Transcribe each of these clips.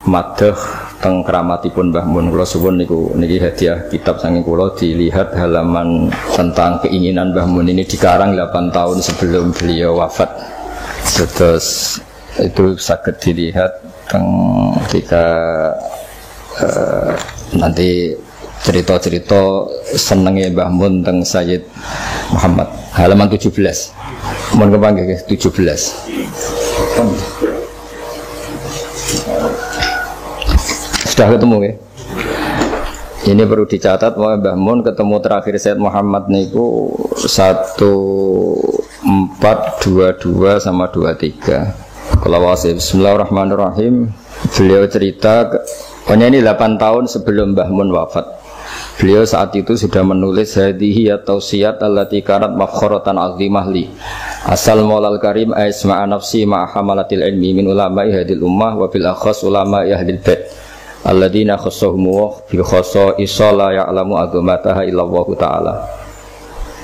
Madhah teng kramatipun Mbah Mun kula suwun niki hadiah kitab saking kula, dilihat halaman tentang keinginan Mbah Mun ini dikarang 8 tahun sebelum beliau wafat. Terus itu saged dilihat teng ketika nanti cerita-cerita senenge Mbah Mun teng Sayyid Muhammad halaman 17. Mun kepanggih 17. Sudah ketemu ya. Ini perlu dicatat bahwa Mbah Mun ketemu terakhir Sayyid Muhammad niku 1422 sama 23. Kalau wasif Bismillahirrahmanirrahim. Beliau cerita pokoknya ini 8 tahun sebelum Mbah Mun wafat. Beliau saat itu sudah menulis hadhihi at-tausiyat allati kanat mafkharatan azimah li. Asal Maulal Karim aisma'a nafsi ma'a hamalatil ilmi min ulama'i hadil ummah wa bil akhas ulama'i ahlil bait. Alladzina khassahum bi khassa'isa la ya'lamu azamataha illallah taala.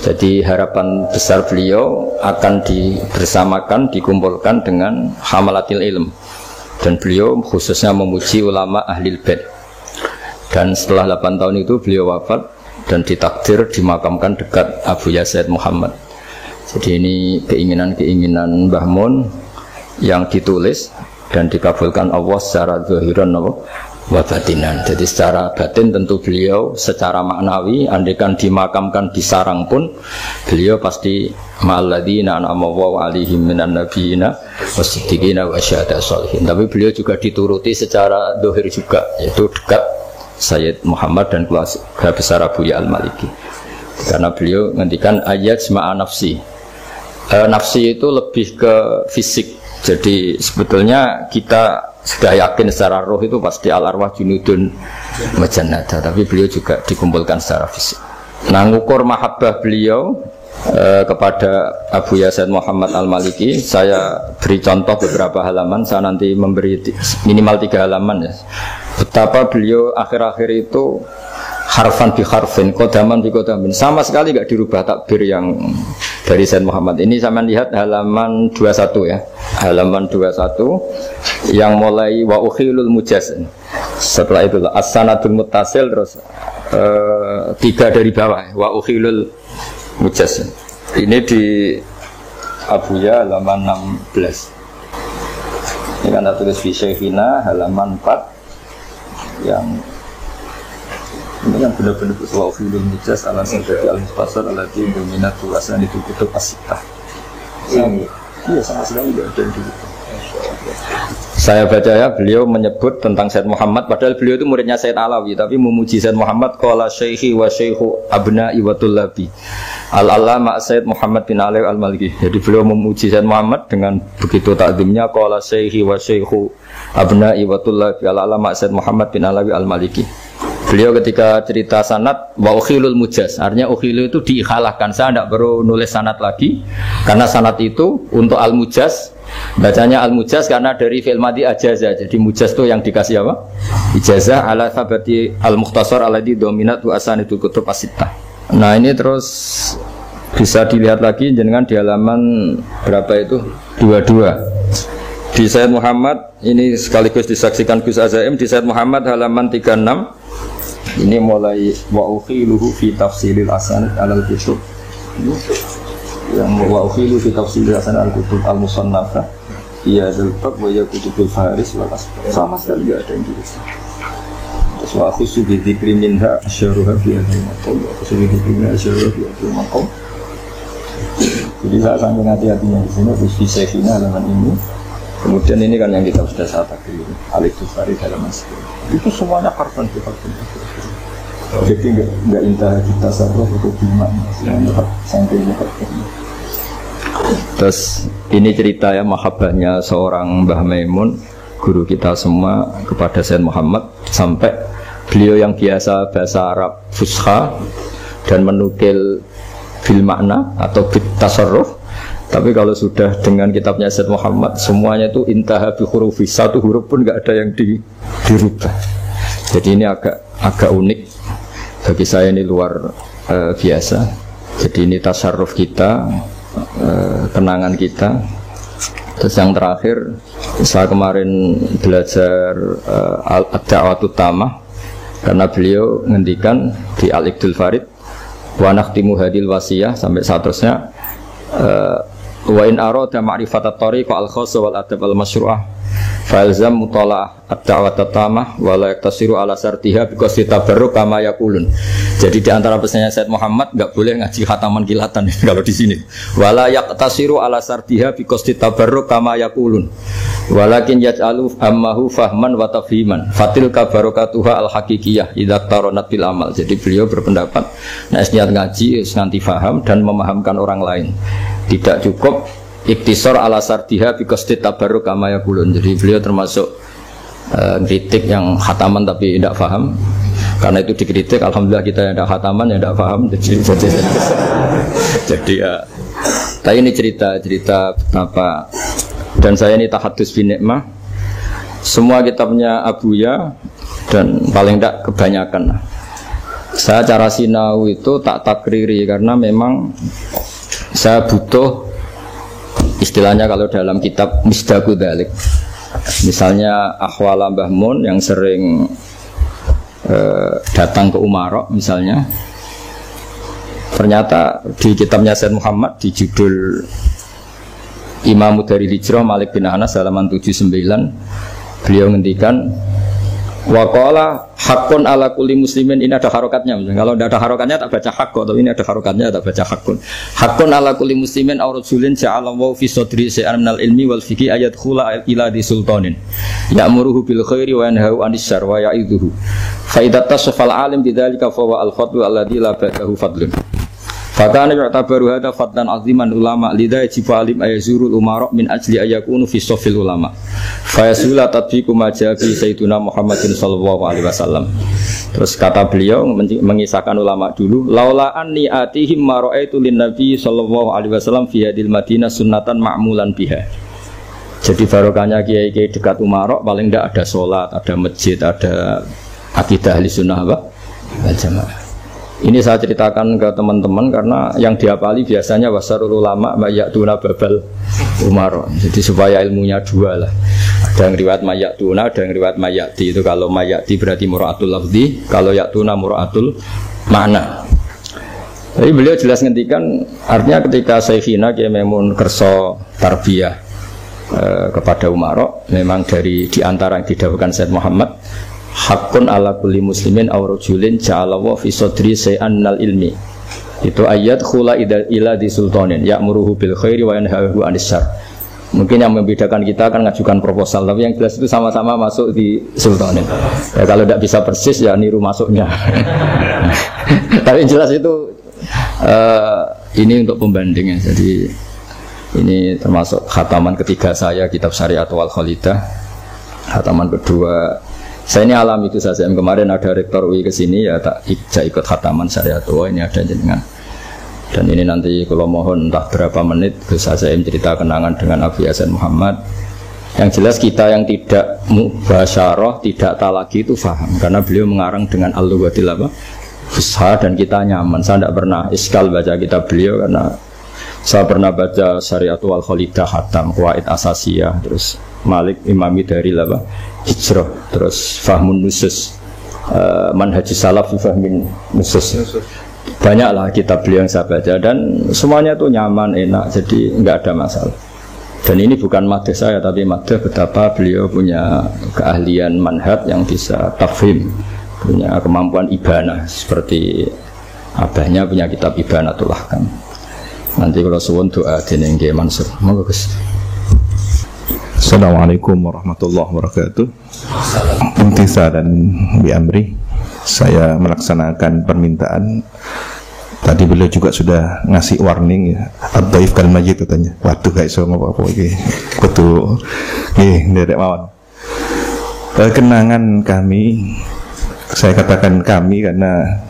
Jadi harapan besar beliau akan dibersamakan, dikumpulkan dengan hamalatil ilm. Dan beliau khususnya memuji ulama ahlil bait. Dan setelah 8 tahun itu beliau wafat dan ditakdir dimakamkan dekat Abu Yazid Muhammad. Jadi ini keinginan-keinginan Mbah Mun yang ditulis dan dikabulkan Allah secara zahiran wa batinan. Jadi secara batin tentu beliau secara maknawi andaikan dimakamkan di sarang pun beliau pasti ma'alladzina an'ama Allahu 'alaihim minan nabiyina wasiddiqina wasyuhada'i sholihin. Tapi beliau juga dituruti secara zahir juga, yaitu dekat Sayyid Muhammad dan keluarga besar Abu Ya Al-Maliki. Karena beliau ngendikan ayat ma'a nafsi. Nafsi itu lebih ke fisik. Jadi sebetulnya kita sudah yakin secara roh itu pasti al-arwah junudun majannada, tapi beliau juga dikumpulkan secara fisik. Nah, ngukur mahabbah beliau kepada Abu Yazid Muhammad Al-Maliki, saya beri contoh beberapa halaman, saya nanti memberi minimal 3 halaman ya. Betapa beliau akhir-akhir itu harfan bi harfin, kodaman bi kodamin, sama sekali enggak dirubah takbir yang dari Sayyid Muhammad. Ini sama lihat halaman 21 ya. Halaman 21 yang mulai wa ukhilul mujaz. Setelah itu as-sanadul muttasil, terus 3 dari bawah wa ukhilul mujaz. Ini di Abu Ya halaman 16. Ini kan tulis fi syekhina halaman 4 yang ini yang benar-benar wa ukhilul mujaz ala sadati al-mustasar alati dominatu asan itu kutub as-sittah. Iya, sama sekali tidak ada yang dulu. Saya baca ya, beliau menyebut tentang Sayyid Muhammad, padahal beliau itu muridnya Sayyid Alawi, tapi memuji Sayyid Muhammad. Qala syekhi wa syekhu abna'i wa tullabi al-allama Sayyid Muhammad bin Ali Al-Maliki. Jadi beliau memuji Sayyid Muhammad dengan begitu takdimnya, qala syekhi wa syekhu abna'i wa tullabi al-allama Sayyid Muhammad bin Ali Al-Maliki. Beliau ketika cerita sanad wa ukhilul mujaz, artinya ukhilu itu diikhalahkan, saya tidak perlu nulis sanad lagi karena sanad itu untuk al-mujaz, bacanya al-mujaz karena dari fi'il madhi ajazah. Jadi mujaz itu yang dikasih apa? Ijazah ala sabati al-mukhtasar alladhi dominatu asanitul kutub as-sittah. Nah, ini terus bisa dilihat lagi jenengan di halaman berapa itu? 22. Di Sayyid Muhammad ini sekaligus disaksikan Gus Azaim di Sayyid Muhammad halaman 36. Ini mulai wa ukhiluhu fi tafsilil asanid alal kutub. Yang wa ukhiluhu fi tafsilil asanid alal kutub al-musannafah. Iya dzal-bab wa ya kutubul faris wal asbab. Sama sekali enggak ada yang tulis. Terus wa khusu bi dzikri minha asyaruha fi hadhihi maqam. Khusu bi dzikri minha asyaruha fi hadhihi maqam. Jadi saya sangat hati-hatinya di sini di syekhina halaman ini. Kemudian ini kan yang kita sudah saat ini Al-Ikhtisari dalam masjid. Itu semuanya harfan bi harfin. Jadi enggak intah kita sarroh atau bimak sampai muka. Terus ini cerita ya mahabbahnya seorang Mbah Maimun, guru kita semua kepada Sayyid Muhammad, sampai beliau yang biasa bahasa Arab fusha dan menukil bil makna atau bit tasarruf, tapi kalau sudah dengan kitabnya Sayyid Muhammad semuanya itu intaha bi hurufi, satu huruf pun enggak ada yang dirubah. Jadi ini agak unik. Bagi saya ini luar biasa. Jadi ini tasarruf kita, kenangan kita. Terus yang terakhir, saya kemarin belajar Ad-Da'watut Tamah karena beliau ngendikan di Al-Iqdul Farid wa nakhtimu hadil wasiyah sampai seterusnya wa in arada ma'rifatat tariq al-khassa wal adab al-masyru'ah falzam mutala ad-da'wat tamah wa la yaktasiru ala sartiha biqasdi tabarruk kama yaqulun. Jadi di antara pesannya Said Muhammad enggak boleh ngaji khataman kilatan kalau di sini. Wa la yaktasiru ala sartiha biqasdi tabarruk kama yaqulun. Walakin yaj'alu ammahu fahman wa tafhiman. Fatil kabarakatuha al-haqiqiyah idza taronat bil amal. Jadi beliau berpendapat nek niat ngaji nganti faham dan memahamkan orang lain. Tidak cukup iktisar ala sardiha biqasdi tabarruk kama yaqulun. Jadi beliau termasuk kritik yang khataman tapi tidak paham. Karena itu dikritik, alhamdulillah kita yang tidak khataman yang tidak paham. Jadi ya. Tapi ini cerita betapa. Dan saya ini tahadus bin nikmah. Semua kitabnya Abuya dan paling tidak kebanyakan. Saya cara sinau itu tak takriri karena memang saya butuh istilahnya kalau dalam kitab misdaku dalik. Misalnya Ahwala Mbah Mun yang sering datang ke Umarok misalnya. Ternyata di kitabnya Said Muhammad di judul Imamu dari Hijrah Malik bin Anas halaman 79 beliau ngendikan waqala hakun ala kulli muslimin. Ini ada harokatnya. Kalau tidak ada harokatnya tak baca hakko, tapi ini ada harokatnya tak baca hakun. Hakun ala kulli muslimin aw rasulin ja'alallahu fi sadri syai'an minal ilmi wal fiqhi ayat khula ila di sultanin ya'muruhu bil khairi wa yanhahu 'anil syarri wa ya'idhuhu fa idza tasafal alim bidzalika fa huwa al fadlu alladzi la ba'dahu fadlun. Fakana yu'tabaru hadza fadlan 'aziman ulama lidha yajibu alim ayazurul umara min ajli ayakunu fi safil ulama. Fa yasula tatbiqu ma ja'a fi sayyidina Muhammadin sallallahu alaihi wasallam. Terus kata beliau mengisahkan ulama dulu, laula anni atihim ma ra'aitu lin nabi sallallahu alaihi wasallam fi hadil Madinah sunnatan ma'mulan biha. Jadi barokahnya kiai-kiai dekat Umarok paling tidak ada sholat, ada masjid, ada akidah ahli sunnah wal jamaah. Ini saya ceritakan ke teman-teman karena yang dihafali biasanya wasarul ulama mayatuna babal Umar. Jadi supaya ilmunya dua lah. Ada yang riwayat mayatuna, ada yang riwayat mayati. Itu kalau mayati berarti mura'atul lafzi, kalau yatuna mura'atul makna. Jadi beliau jelas ngendikan artinya ketika Syekhina Kiai Maimun kerso tarbiyah kepada Umar, memang dari diantara yang didahulukan Said Muhammad hakun ala kulli muslimin aw rajulin ja'alallahu fi sadri syai'an minal ilmi. Itu ayat khula ila di sultanin ya'muruhu bil khairi wa yanhahu 'anil syarr. Mungkin yang membedakan kita akan ngajukan proposal, tapi yang jelas itu sama-sama masuk di sultanin. Ya, kalau tidak bisa persis ya niru masuknya. Tapi yang jelas itu ini untuk pembandingnya. Jadi ini termasuk khataman ketiga saya kitab Syariat wal Khalidah. Khataman kedua saya ini alami itu saja. Kemarin ada rektor UI ke sini ya tak ikut khataman Syariat. Oh ini ada jenengan. Dan ini nanti kalau mohon entah berapa menit bisa saya cerita kenangan dengan Abu Hasan Muhammad. Yang jelas kita yang tidak mubasyarah, tidak talaki itu faham karena beliau mengarang dengan al-lughatil fusha dan kita nyaman. Saya tidak pernah iskal baca kitab beliau karena saya pernah baca Syariat wal Khalidah khatam, Qawaid Asasiyah, terus Malik Imami dari Hijrah, terus Fahmun Nusus, Manhaj Salaf fi Fahmin Nusus. Banyaklah kitab beliau yang saya baca dan semuanya itu nyaman, enak, jadi enggak ada masalah. Dan ini bukan madhah saya tapi madhah betapa beliau punya keahlian manhaj yang bisa tafhim, punya kemampuan ibanah seperti abahnya punya kitab Ibanatul Ahkam. Nanti kalau suwun doa dening Nggih Mansur. Monggo Gus. Assalamualaikum warahmatullahi wabarakatuh. Imtisalan bi amri, saya melaksanakan permintaan. Tadi beliau juga sudah ngasih warning ya. Ad-dhaif kal majid katanya. Waduh gak iso ngopo-opo iki. Kudu nggih nderek mawon. Kenangan kami, saya katakan kami karena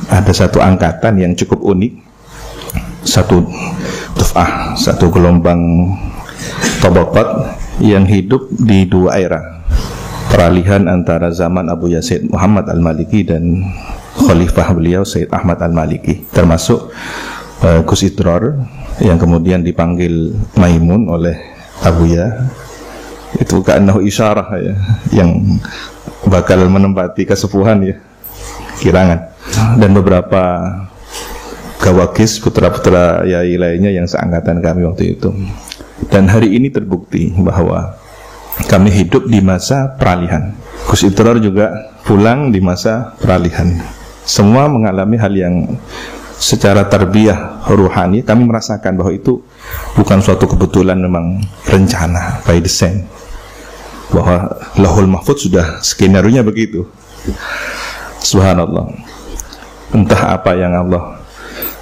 ada satu angkatan yang cukup unik. Satu tuf'ah, satu gelombang tabaqat yang hidup di dua era peralihan antara zaman Abu Yazid Muhammad Al-Maliki dan khalifah beliau Sayyid Ahmad Al-Maliki, termasuk Gus Idrar yang kemudian dipanggil Maimun oleh Abuya itu ka'annahu isyarah ya, yang bakal menempati kesepuhan ya, Kirangan, dan beberapa gawakis putra-putra yai lainnya yang seangkatan kami waktu itu. Dan hari ini terbukti bahwa kami hidup di masa peralihan. Gus Idror juga pulang di masa peralihan. Semua mengalami hal yang secara tarbiyah ruhani kami merasakan bahwa itu bukan suatu kebetulan, memang rencana by design, bahwa Lauhul Mahfuz sudah skenario-nya begitu. Subhanallah. Entah apa yang Allah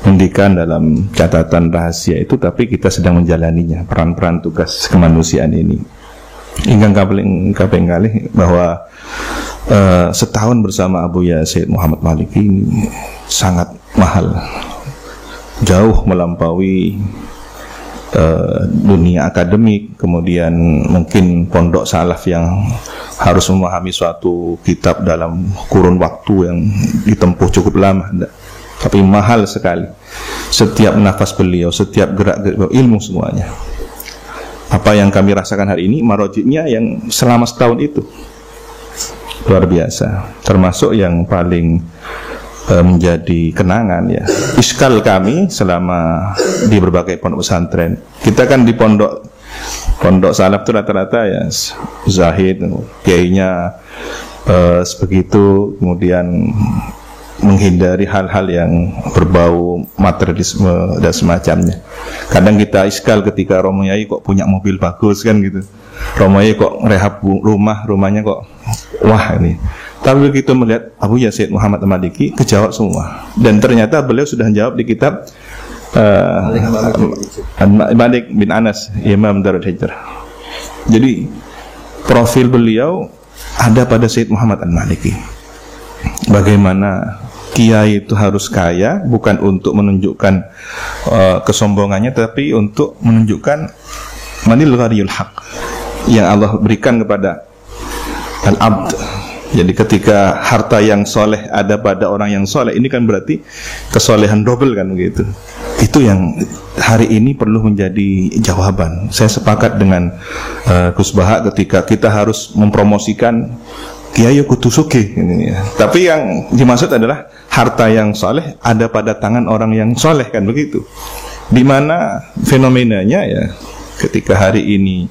hendikan dalam catatan rahasia itu, tapi kita sedang menjalaninya, peran-peran tugas kemanusiaan ini. Hingga kaping kali bahwa setahun bersama Abuya Sayyid Muhammad Maliki ini sangat mahal, jauh melampaui dunia akademik, kemudian mungkin pondok salaf yang harus memahami suatu kitab dalam kurun waktu yang ditempuh cukup lama. Tapi mahal sekali. Setiap nafas beliau, setiap gerak-gerik ilmu semuanya. Apa yang kami rasakan hari ini marojiknya yang selama setahun itu luar biasa. Termasuk yang paling menjadi kenangan ya, iskal kami selama di berbagai pondok pesantren. Kita kan di pondok salaf itu rata-rata ya zahid, kiainya sebegitu, kemudian menghindari hal-hal yang berbau materialisme dan semacamnya. Kadang kita iskal ketika Romo Yai kok punya mobil bagus kan gitu, Romo Yai kok rehab rumahnya kok wah ini. Tapi begitu melihat Abuya Sayyid Muhammad Maliki, kejawab semua. Dan ternyata beliau sudah menjawab di kitab Malik bin Anas, Imam Darul Hijrah. Jadi profil beliau ada pada Sayyid Muhammad Al-Maliki. Bagaimana kiai itu harus kaya, bukan untuk menunjukkan kesombongannya, tapi untuk menunjukkan manil ghariyul haq yang Allah berikan kepada al-abd. Jadi ketika harta yang soleh ada pada orang yang soleh, ini kan berarti kesolehan double kan begitu. Itu yang hari ini perlu menjadi jawaban. Saya sepakat dengan Gus Baha ketika kita harus mempromosikan kiai kudu sugih ini ya. Tapi yang dimaksud adalah harta yang soleh ada pada tangan orang yang soleh kan begitu. Di mana fenomenanya ya, ketika hari ini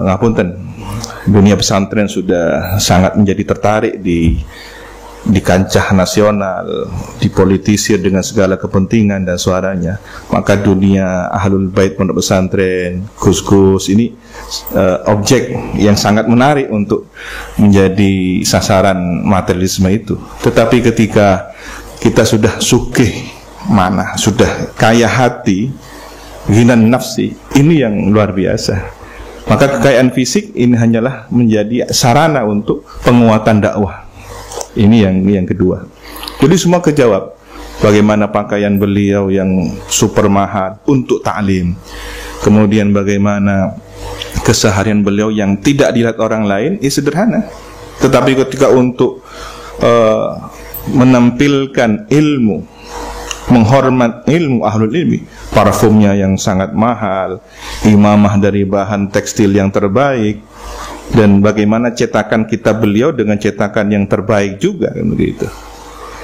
ngapunten, dunia pesantren sudah sangat menjadi tertarik di kancah nasional, dipolitisir dengan segala kepentingan dan suaranya. Maka dunia ahlul bait pondok pesantren, gus-gus ini objek yang sangat menarik untuk menjadi sasaran materialisme itu. Tetapi ketika kita sudah sugih mana, sudah kaya hati, ghinan nafsi, ini yang luar biasa. Maka kekayaan fisik ini hanyalah menjadi sarana untuk penguatan dakwah. Ini yang kedua. Jadi semua kejawab. Bagaimana pakaian beliau yang super mahal untuk ta'lim. Kemudian bagaimana keseharian beliau yang tidak dilihat orang lain, sederhana. Tetapi ketika untuk menampilkan ilmu, menghormat ilmu ahlul ilmi, parfumnya yang sangat mahal, imamah dari bahan tekstil yang terbaik, dan bagaimana cetakan kitab beliau dengan cetakan yang terbaik juga kan begitu.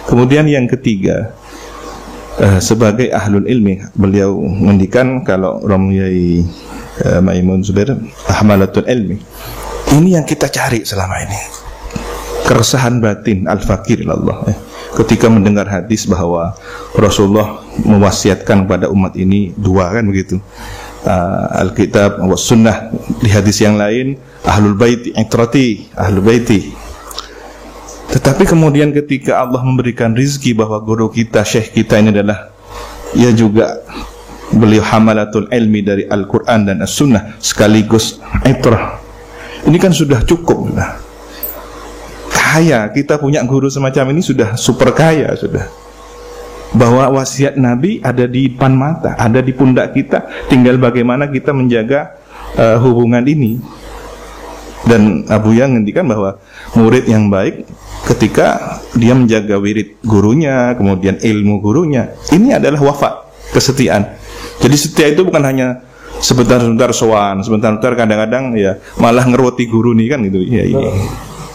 Kemudian yang ketiga, sebagai ahlul ilmi, beliau mendikan kalau Romo Yai Maimun Zubair ahmalatul ilmi. Ini yang kita cari selama ini, keresahan batin al-fakir ilallah. Ketika mendengar hadis bahwa Rasulullah mewasiatkan pada umat ini dua kan begitu, Alkitab wa sunnah. Di hadis yang lain ahlul baiti itrati, ahlul baiti. Tetapi kemudian ketika Allah memberikan rizki bahwa guru kita, syekh kita ini adalah ia juga beliau hamalatul ilmi dari Al-Quran dan As-Sunnah sekaligus itrah, ini kan sudah cukup lah. Kaya, kita punya guru semacam ini sudah super kaya sudah. Bahwa wasiat Nabi ada di depan mata, ada di pundak kita, tinggal bagaimana kita menjaga hubungan ini. Dan Abu Yang ngendikan bahwa murid yang baik ketika dia menjaga wirid gurunya, kemudian ilmu gurunya, ini adalah wafa, kesetiaan. Jadi setia itu bukan hanya sebentar-sebentar sowan, sebentar-sebentar kadang-kadang ya malah ngeroti guru nih kan gitu. Ya ini.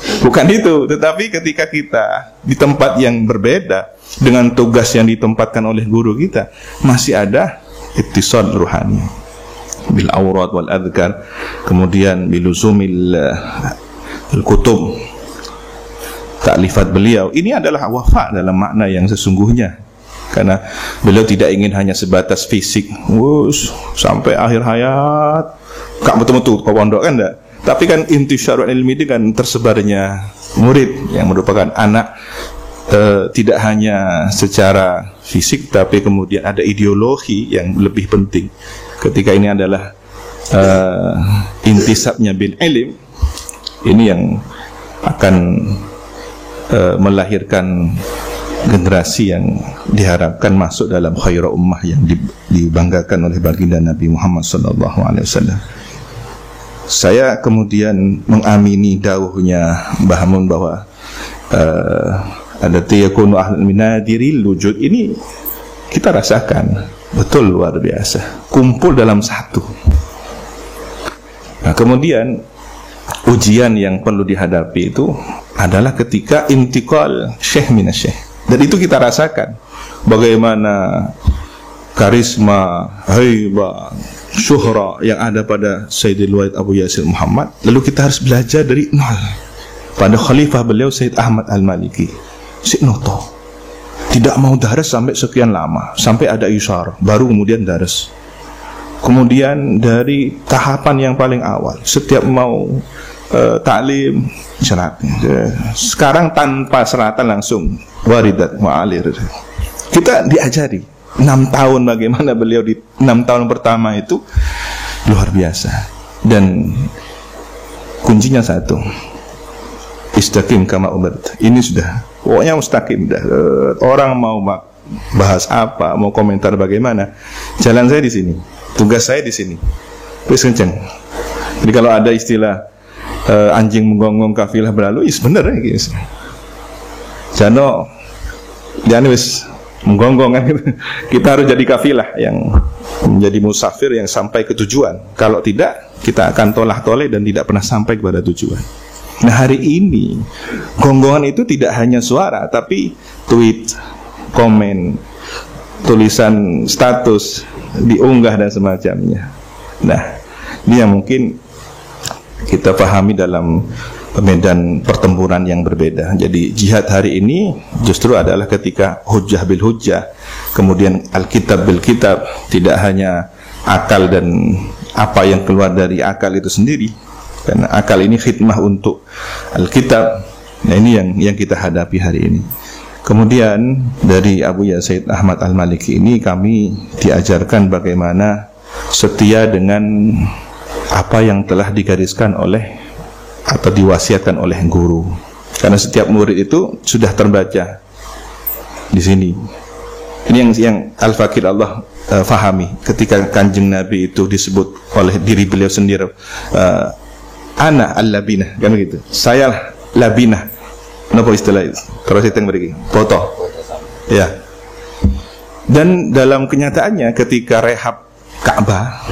Bukan itu, tetapi ketika kita di tempat yang berbeda dengan tugas yang ditempatkan oleh guru kita, masih ada ittisal ruhani bil awrat wal adhkar, kemudian biluzumil kutub, taklifat beliau. Ini adalah wafa dalam makna yang sesungguhnya, karena beliau tidak ingin hanya sebatas fisik, sampai akhir hayat gak betul-betul ke pondok kan enggak. Tapi kan intisyarul ilmi itu kan tersebarnya murid yang merupakan anak, tidak hanya secara fisik, tapi kemudian ada ideologi yang lebih penting. Ketika ini adalah intisabnya bil ilm, ini yang akan melahirkan generasi yang diharapkan masuk dalam khairul ummah yang dibanggakan oleh baginda Nabi Muhammad SAW. Saya kemudian mengamini dawuhnya Mbah Mun bahwa ada tiyakunu ahlul minadiril wujud, ini kita rasakan betul luar biasa, kumpul dalam satu. Nah, kemudian ujian yang perlu dihadapi itu adalah ketika intikal syekh minasyekh, dan itu kita rasakan bagaimana karisma, haibah, syuhra yang ada pada Sayyidil Wahid Abu Yasir Muhammad. Lalu kita harus belajar dari nol pada khalifah beliau Sayyid Ahmad Al-Maliki. Si Noto tidak mau daras sampai sekian lama, sampai ada isyarah baru kemudian daras. Kemudian dari tahapan yang paling awal, setiap mau taklim syarat, sekarang tanpa seratan langsung waridat mu'alir. Kita diajari 6 tahun bagaimana beliau di 6 tahun pertama itu luar biasa. Dan kuncinya satu, istaqim kama umirt. Ini sudah pokoknya mustaqim dah. Orang mau bahas apa, mau komentar bagaimana, jalan saya di sini, tugas saya di sini, wis kenceng. Jadi kalau ada istilah anjing menggonggong kafilah berlalu, is bener ya guys. Jano jangan wis menggonggong kan. Kita harus jadi kafilah yang menjadi musafir yang sampai ke tujuan. Kalau tidak, kita akan tolah-toleh dan tidak pernah sampai kepada tujuan. Nah, hari ini gonggongan itu tidak hanya suara, tapi tweet, komen, tulisan status, diunggah dan semacamnya. Nah, ini yang mungkin kita pahami dalam medan pertempuran yang berbeda. Jadi jihad hari ini justru adalah ketika hujjah bil hujjah, kemudian alkitab bil kitab, tidak hanya akal dan apa yang keluar dari akal itu sendiri, karena akal ini khidmah untuk alkitab. Nah, ini yang kita hadapi hari ini. Kemudian dari Abu Yazid Ahmad Al-Maliki ini kami diajarkan bagaimana setia dengan apa yang telah digariskan oleh atau diwasiatkan oleh guru, karena setiap murid itu sudah terbaca di sini. Ini yang Al-Fakir Allah fahami ketika Kanjeng Nabi itu disebut oleh diri beliau sendiri, ana al-labinah, kan begitu, saya labinah. Kenapa istilah itu? Terus itu yang beri foto ya. Dan dalam kenyataannya ketika rehab Ka'bah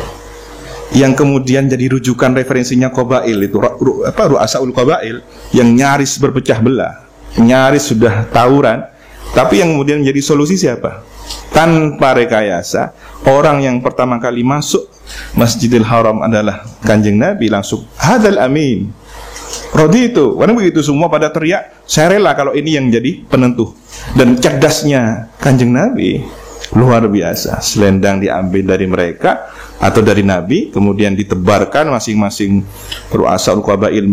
yang kemudian jadi rujukan referensinya Qabail itu, Ru'asaul Qabail yang nyaris berpecah belah, nyaris sudah tawuran, tapi yang kemudian menjadi solusi siapa? Tanpa rekayasa, orang yang pertama kali masuk Masjidil Haram adalah Kanjeng Nabi, langsung hadal amin, rodi itu. Karena begitu semua pada teriak, saya rela kalau ini yang jadi penentu. Dan cerdasnya Kanjeng Nabi luar biasa. Selendang diambil dari mereka atau dari Nabi, kemudian ditebarkan, masing-masing Ru'asaul Qabail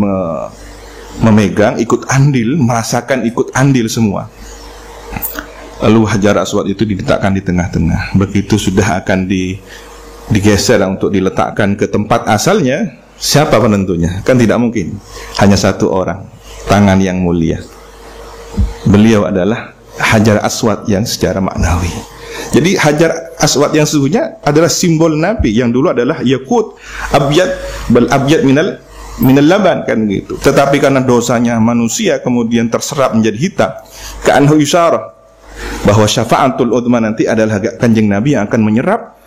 memegang, ikut andil, merasakan ikut andil semua. Lalu Hajar Aswad itu diletakkan di tengah-tengah. Begitu sudah akan digeser untuk diletakkan ke tempat asalnya, siapa penentunya? Kan tidak mungkin hanya satu orang, tangan yang mulia. Beliau adalah Hajar Aswad yang secara maknawi. Jadi Hajar Aswad yang sesungguhnya adalah simbol Nabi yang dulu adalah yakut abyad bal abyad minal laban, kan gitu. Tetapi karena dosanya manusia kemudian terserap menjadi hitam. Ka'anhu isyarah bahwa syafa'atul udma nanti adalah Kanjeng Nabi yang akan menyerap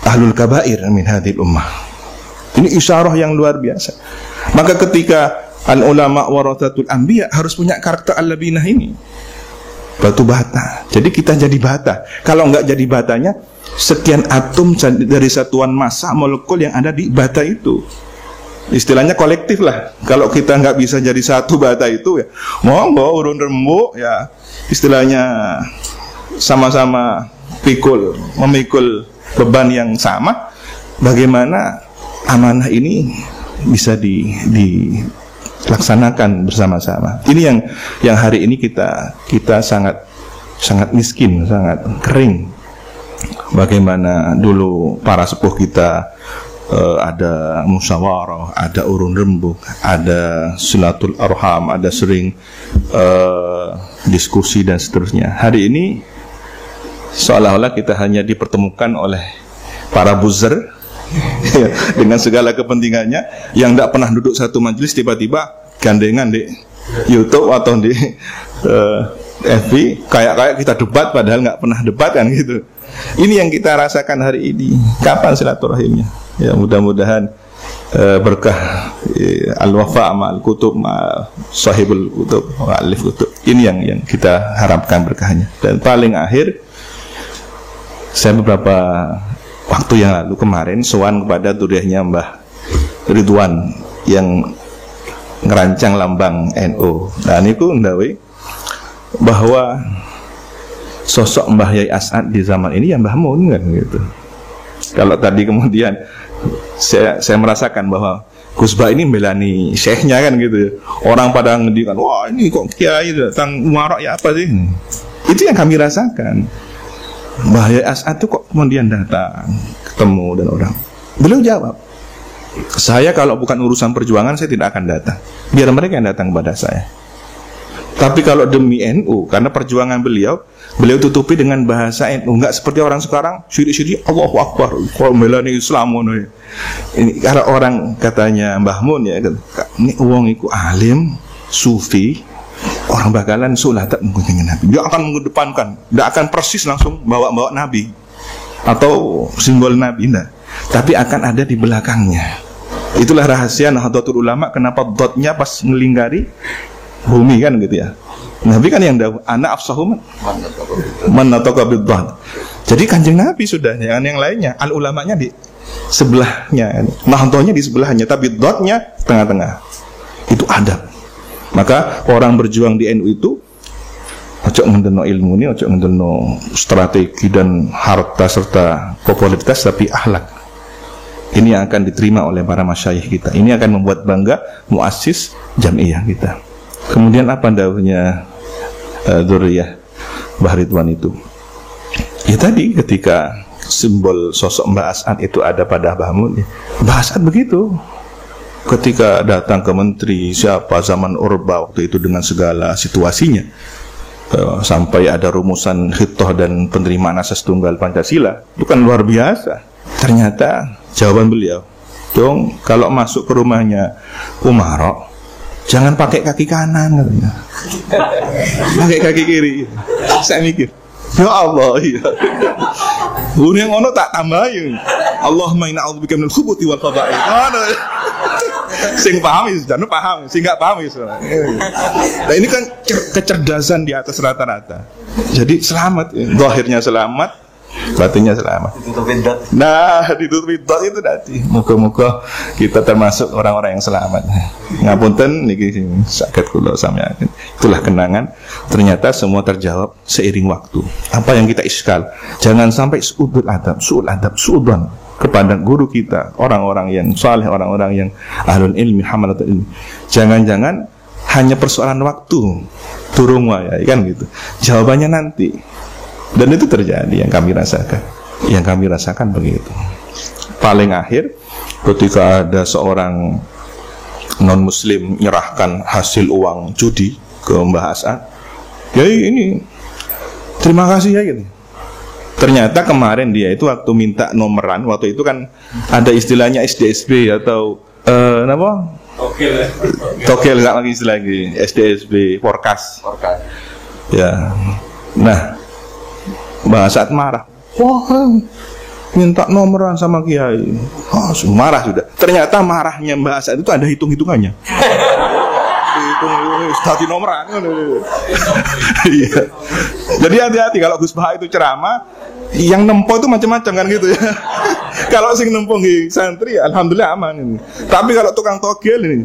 ahlul kabair min hadhil ummah. Ini isyarah yang luar biasa. Maka ketika al ulama warathatul anbiya harus punya karakter al-labinah ini. Batu bata. Jadi kita jadi bata. Kalau enggak jadi batanya, sekian atom dari satuan massa molekul yang ada di bata itu. Istilahnya kolektif lah. Kalau kita nggak bisa jadi satu bata itu ya, monggo urun rembuk ya. Istilahnya sama-sama memikul beban yang sama. Bagaimana amanah ini bisa dilaksanakan bersama-sama. Ini yang hari ini kita sangat miskin, sangat kering. Bagaimana dulu para sepuh kita ada musyawarah, ada urun rembuk, ada silatul arham, ada sering diskusi dan seterusnya. Hari ini seolah-olah kita hanya dipertemukan oleh para buzzer dengan segala kepentingannya, yang tidak pernah duduk satu majelis tiba-tiba gandengan di YouTube atau di FB kayak kita debat padahal nggak pernah debat kan gitu. Ini yang kita rasakan hari ini. Kapan silaturahimnya? Ya mudah-mudahan berkah al-wafa' ma'al kutub sahibul kutub alif kutub. Ini yang kita harapkan berkahnya. Dan paling akhir, saya beberapa waktu yang lalu kemarin sowan kepada duriahnya Mbah Ridwan yang ngerancang lambang NU. Nah niku ndawe bahwa sosok Mbah Yai As'ad di zaman ini ya Mbah Mun kan gitu. Kalau tadi kemudian saya merasakan bahwa Gus Ba ini melani syekhnya kan gitu. Orang pada ngendikan, wah ini kok kiai datang umarok ya apa sih? Itu yang kami rasakan. Mbah Yai As'ad itu kok kemudian datang ketemu dan orang. Beliau jawab, saya kalau bukan urusan perjuangan saya tidak akan datang. Biar mereka yang datang kepada saya. Tapi kalau demi NU, karena perjuangan beliau tutupi dengan bahasa NU, nggak seperti orang sekarang syirik-syirik Allahu Akbar, kalau melani Islam ini. Kalau orang katanya Mbah Mun ya, ini wong iku alim, sufi, orang bakalan sulatan menggunjungi Nabi. Dia akan mengedepankan, tidak akan persis langsung bawa Nabi atau simbol Nabi, enggak. Tapi akan ada di belakangnya. Itulah rahasia Nahdlatul Ulama, kenapa dotnya pas ngelingkari bumi kan gitu ya. Nabi kan yang anak afsahu man nataqa bid-dhahr. Jadi Kanjeng Nabi sudah, jangan yang lainnya. Al ulamanya di sebelahnya, Nahdlahnya di sebelahnya, tapi dotnya tengah-tengah. Itu adab. Maka orang berjuang di NU itu ojo ngendelno ilmu ini, ojo ngendelno strategi dan harta serta popularitas, tapi akhlak. Ini yang akan diterima oleh para masyayikh kita. Ini akan membuat bangga muassis jamiah kita. Kemudian apa dawuhnya dzurriyyah Mbah Ridwan itu? Ya tadi ketika simbol sosok Mbah As'ad itu ada pada Mbah Mun, ya. Mbah As'ad begitu. Ketika datang ke menteri siapa zaman Orba waktu itu dengan segala situasinya, sampai ada rumusan khitoh dan penerimaan asas tunggal Pancasila, itu kan luar biasa. Ternyata jawaban beliau, dong kalau masuk ke rumahnya Umarok jangan pakai kaki kanan katanya. Pakai kaki kiri. Saya mikir, ya Allah, iya. Yang ngono tak tambahin. Allahumma inna a'udzubika minal khubuthi wal khaba'ith. Sing paham wis, jangan paham, sing enggak paham wis. Nah ini kan kecerdasan di atas rata-rata. Jadi selamat, zahirnya selamat, batinnya selamat. Nah, ditutupi dot itu tadi. Moga-moga kita termasuk orang-orang yang selamat. Ngapunten niki saged kula sampeyan. Itulah kenangan. Ternyata semua terjawab seiring waktu. Apa yang kita iskal, jangan sampai su'ul adab kepada guru kita, orang-orang yang saleh, orang-orang yang ahlul ilmi, hamalatul ilmi. Jangan-jangan hanya persoalan waktu. Turung ya kan gitu. Jawabannya nanti. Dan itu terjadi yang kami rasakan. Yang kami rasakan begitu. Paling akhir ketika ada seorang non-muslim menyerahkan hasil uang judi ke Mbah As'ad, ya ini terima kasih ya gitu. Ternyata kemarin dia itu waktu minta nomeran, waktu itu kan ada istilahnya SDSB atau apa? Tokel nggak lagi istilah lagi, SDSB forecast. Ya. Nah, Mbah As'ad marah. Wah, minta nomoran sama kiai. Marah sudah. Ternyata marahnya Mbak Asad itu ada hitung-hitungannya. Tadi nomoran. Iya. Jadi hati-hati kalau Gus Baha itu ceramah, yang nempo itu macam-macam kan gitu ya. Kalau sing nempo nggih santri, alhamdulillah aman ini. Tapi kalau tukang togel ini,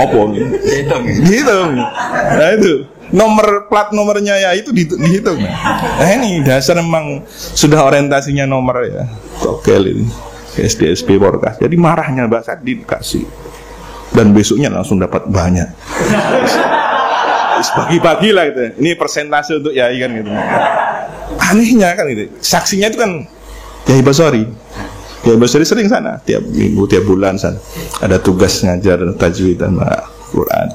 opo ini? Dihitung. Nah itu nomor plat nomornya ya itu dihitung. Nah ini dasar memang sudah orientasinya nomor ya. Togel ini. SDSP Porkas. Jadi marahnya Mbak Said dikasih. Dan besoknya langsung dapat banyak. Bagi-bagi lah gitu. Ini persentase untuk Yai kan gitu. Anehnya kan itu. Saksinya itu kan Yai Basori. Yai Basori sering sana tiap minggu, tiap bulan sana. Ada tugas ngajar tajwid dan Quran.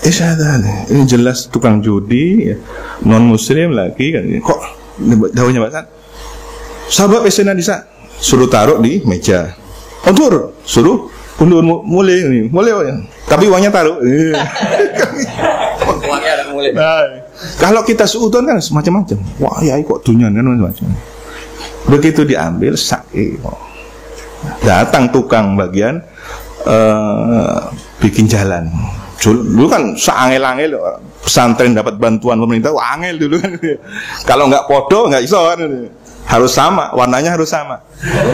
Ini jelas tukang judi ya. Non muslim lagi kan. Kok daunnya Mbak Said? Sahabat esena disa suruh taruh di meja. Undur, suruh undur mulai nih, mulai ya. Tapi uangnya taruh. Uangnya ada mulai. Nah, kalau kita suudon kan semacam-macam. Wah, ya kok dunyan kan macam-macam. Begitu diambil sakit. Datang tukang bagian bikin jalan. Dulu kan seangel-angel pesantren dapat bantuan pemerintah, angel dulu kan. Kalau nggak podo nggak iso kan. Harus sama, warnanya harus sama.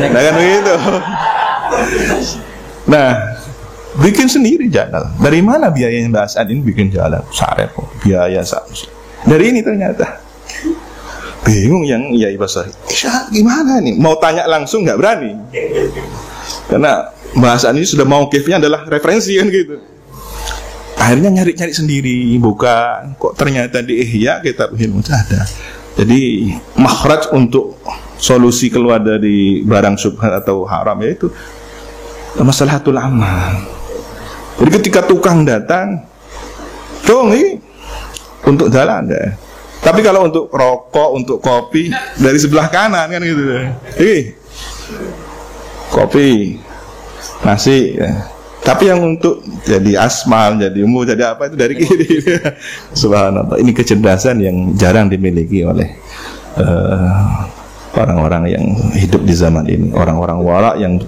Nah kan begitu. Nah, bikin sendiri jalan. Dari mana biayanya Mbak Asad ini bikin jalan? Sarep biaya satu. Dari ini ternyata. Bingung yang Yai Basari. Gimana nih? Mau tanya langsung nggak berani. Karena Mbak Asad ini sudah mau kifnya adalah referensi kan gitu. Akhirnya nyari-nyari sendiri, buka. Kok ternyata di Ihya kitab ilmu ada. Jadi makhraj untuk solusi keluar dari barang syubhat atau haram yaitu maslahatul amal. Jadi ketika tukang datang, dong ini untuk jalan deh. Tapi kalau untuk rokok, untuk kopi dari sebelah kanan kan gitu. Kopi, nasi. Ya. Tapi yang untuk jadi asmal, jadi umum, jadi apa itu dari kiri. Subhanallah. Ini kecerdasan yang jarang dimiliki oleh orang-orang yang hidup di zaman ini, orang-orang wara yang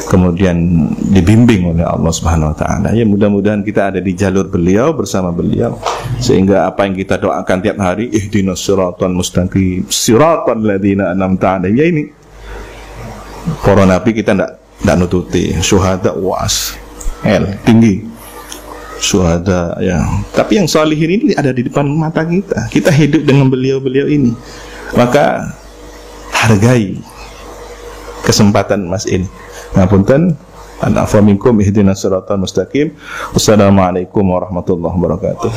kemudian dibimbing oleh Allah Subhanahu wa taala. Ya mudah-mudahan kita ada di jalur beliau bersama beliau sehingga apa yang kita doakan tiap hari, ihdinas siratal mustaqim, siratal ladzina an'amta 'alaihim. Ya ini para nabi kita enggak nututi, syuhada was tinggi. Syuhada ya. Tapi yang salihin ini ada di depan mata kita. Kita hidup dengan beliau-beliau ini. Maka hargai kesempatan Mas ini. Ngapunten, an afa minkum ihdinas siratal mustaqim. Wassalamualaikum warahmatullahi wabarakatuh.